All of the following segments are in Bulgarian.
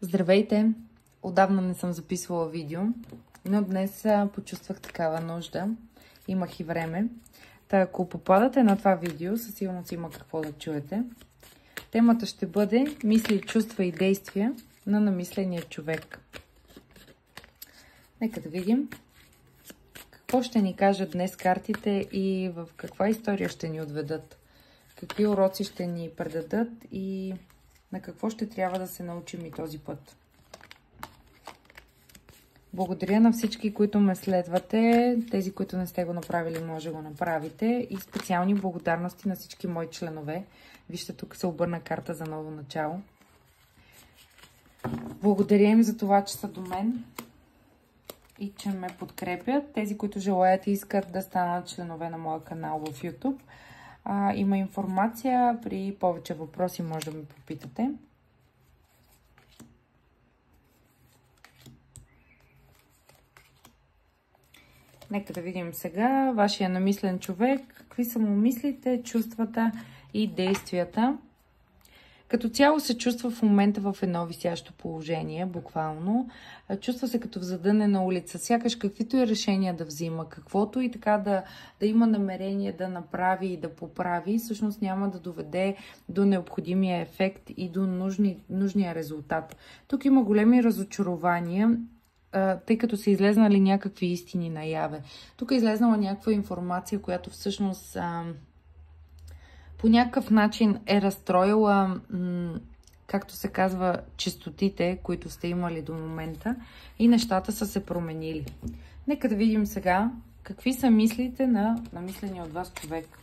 Здравейте! Отдавна не съм записвала видео, но днес почувствах такава нужда. Имах и време. Та ако попадате на това видео, със сигурност има какво да чуете. Темата ще бъде мисли, чувства и действия на намисления човек. Нека да видим какво ще ни кажат днес картите и в каква история ще ни отведат. Какви уроци ще ни предадат и на какво ще трябва да се научим и този път. Благодаря на всички, които ме следвате. Тези, които не сте го направили, може да го направите. И специални благодарности на всички мои членове. Вижте, тук се обърна карта за ново начало. Благодаря им за това, че са до мен и че ме подкрепят. Тези, които желаят и искат да станат членове на моя канал в YouTube. Има информация. При повече въпроси може да ме попитате. Нека да видим сега вашия намислен човек. Какви са му мислите, чувствата и действията. Като цяло се чувства в момента в едно висящо положение, буквално. Чувства се като в задънена улица. Сякаш каквито и решения да взима, каквото и така да има намерение да направи и да поправи, всъщност няма да доведе до необходимия ефект и до нужния резултат. Тук има големи разочарования, тъй като са излезнали някакви истини наяве. Тук е излезнала някаква информация, която всъщност по някакъв начин е разстроила, както се казва, честотите, които сте имали до момента и нещата са се променили. Нека да видим сега какви са мислите на намисления от вас човек.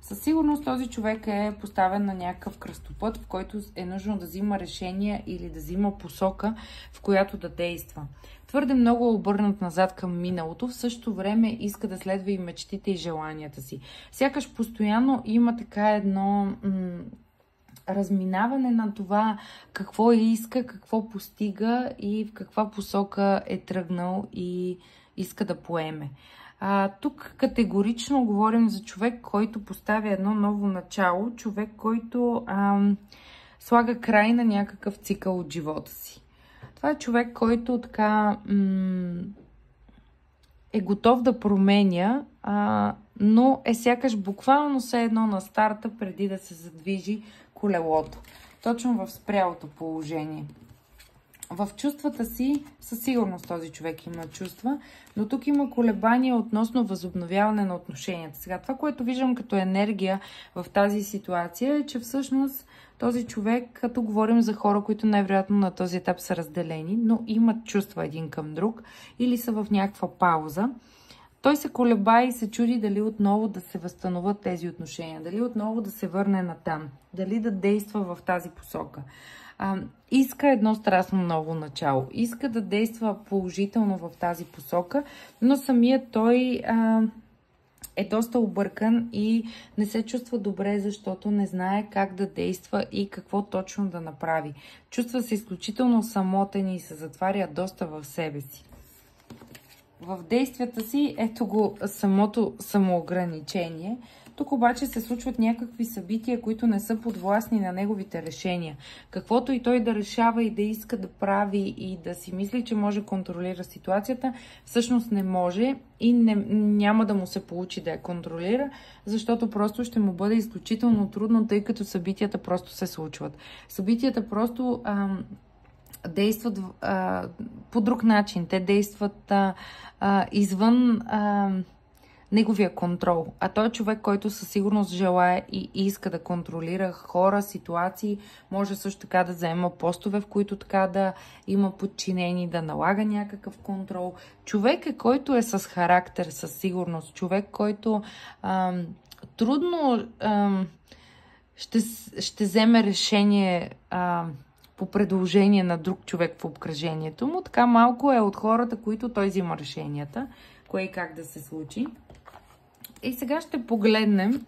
Със сигурност този човек е поставен на някакъв кръстопът, в който е нужно да взима решения или да взима посока, в която да действа. Твърде много е обърнат назад към миналото, в същото време иска да следва и мечтите и желанията си. Сякаш постоянно има така едно разминаване на това какво иска, какво постига и в каква посока е тръгнал и иска да поеме. Тук категорично говорим за човек, който поставя едно ново начало, човек, който слага край на някакъв цикъл от живота си. Това е човек, който така е готов да променя, но е сякаш буквално все едно на старта, преди да се задвижи колелото. Точно в спрялото положение. В чувствата си, със сигурност този човек има чувства, но тук има колебания относно възобновяване на отношенията. Сега, това, което виждам като енергия в тази ситуация е, че всъщност този човек, като говорим за хора, които най-вероятно на този етап са разделени, но имат чувства един към друг или са в някаква пауза, той се колеба и се чуди дали отново да се възстановят тези отношения, дали отново да се върне натам, дали да действа в тази посока. Иска едно страстно ново начало. Иска да действа положително в тази посока, но самият той е доста объркан и не се чувства добре, защото не знае как да действа и какво точно да направи. Чувства се изключително самотен и се затваря доста в себе си. В действията си, ето го самото самоограничение. Тук обаче се случват някакви събития, които не са подвластни на неговите решения. Каквото и той да решава и да иска да прави и да си мисли, че може да контролира ситуацията, всъщност не може и няма да му се получи да я контролира, защото просто ще му бъде изключително трудно, тъй като събитията просто се случват. Събитията просто действат по друг начин. Те действат извън неговия контрол. А той е човек, който със сигурност желая и иска да контролира хора, ситуации, може също така да заема постове, в които така да има подчинени, да налага някакъв контрол. Човек е, който е с характер, със сигурност. Човек, който трудно ще вземе решение по предложение на друг човек в обкръжението му. Така малко е от хората, които той взима решенията, кое и как да се случи. И сега ще погледнем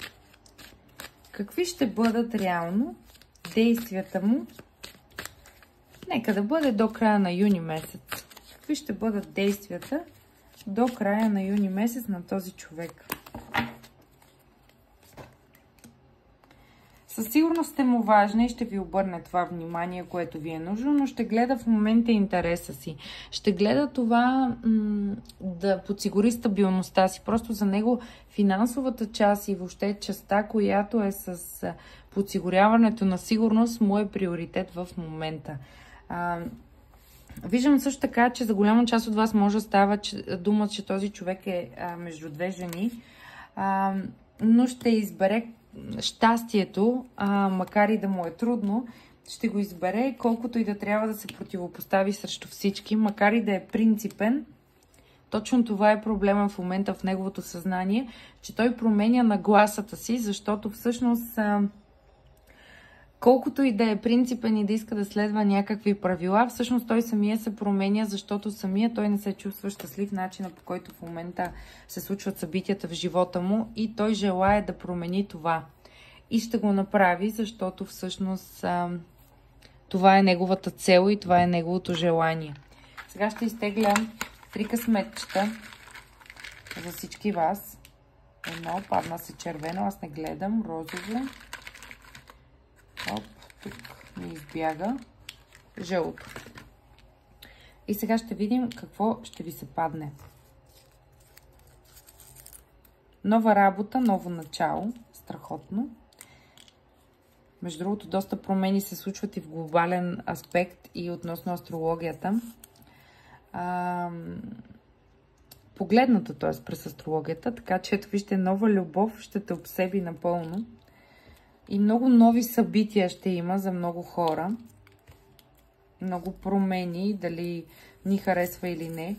какви ще бъдат реално действията му. Нека да бъде до края на юни месец. Какви ще бъдат действията до края на юни месец на този човек? Със Със сигурност сте му важна и ще ви обърне това внимание, което ви е нужно, но ще гледа в момента интереса си. Ще гледа това да подсигури стабилността си. Просто за него финансовата част и въобще частта, която е с подсигуряването на сигурност, му е приоритет в момента. Виждам също така, че за голяма част от вас може да става дума, че този човек е между две жени, но ще избере щастието, макар и да му е трудно, ще го избере, колкото и да трябва да се противопостави срещу всички, макар и да е принципен. Точно това е проблема в момента в неговото съзнание, че той променя нагласата си, защото всъщност колкото и да е принципен и да иска да следва някакви правила, всъщност той самия се променя, защото самия той не се чувства щастлив начина, по който в момента се случват събитията в живота му и той желае да промени това. И ще го направи, защото всъщност това е неговата цел и това е неговото желание. Сега ще изтегля 3 късметчета за всички вас. Едно, падна се червено, аз не гледам, розово. Оп, тук ми избяга жълто. И сега ще видим какво ще ви се падне. Нова работа, ново начало. Страхотно. Между другото, доста промени се случват и в глобален аспект и относно астрологията. Погледната, т.е. през астрологията, така че ето вижте, нова любов ще те обсеби напълно. И много нови събития ще има за много хора. Много промени, дали ни харесва или не.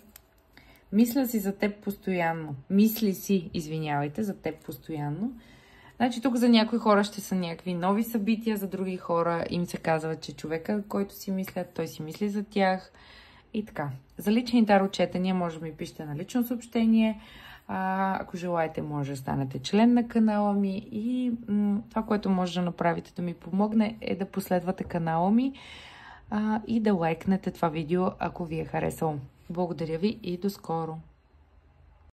Мисля си за теб постоянно. Мисли си, извинявайте, за теб постоянно. Значи тук за някои хора ще са някакви нови събития, за други хора им се казва, че човека, който си мислят, той си мисли за тях. И така. За лични дарочетения може да ми пишете на лично съобщение. Ако желаете, може да станете член на канала ми и това, което може да направите да ми помогне, е да последвате канала ми и да лайкнете това видео, ако ви е харесало. Благодаря ви и до скоро!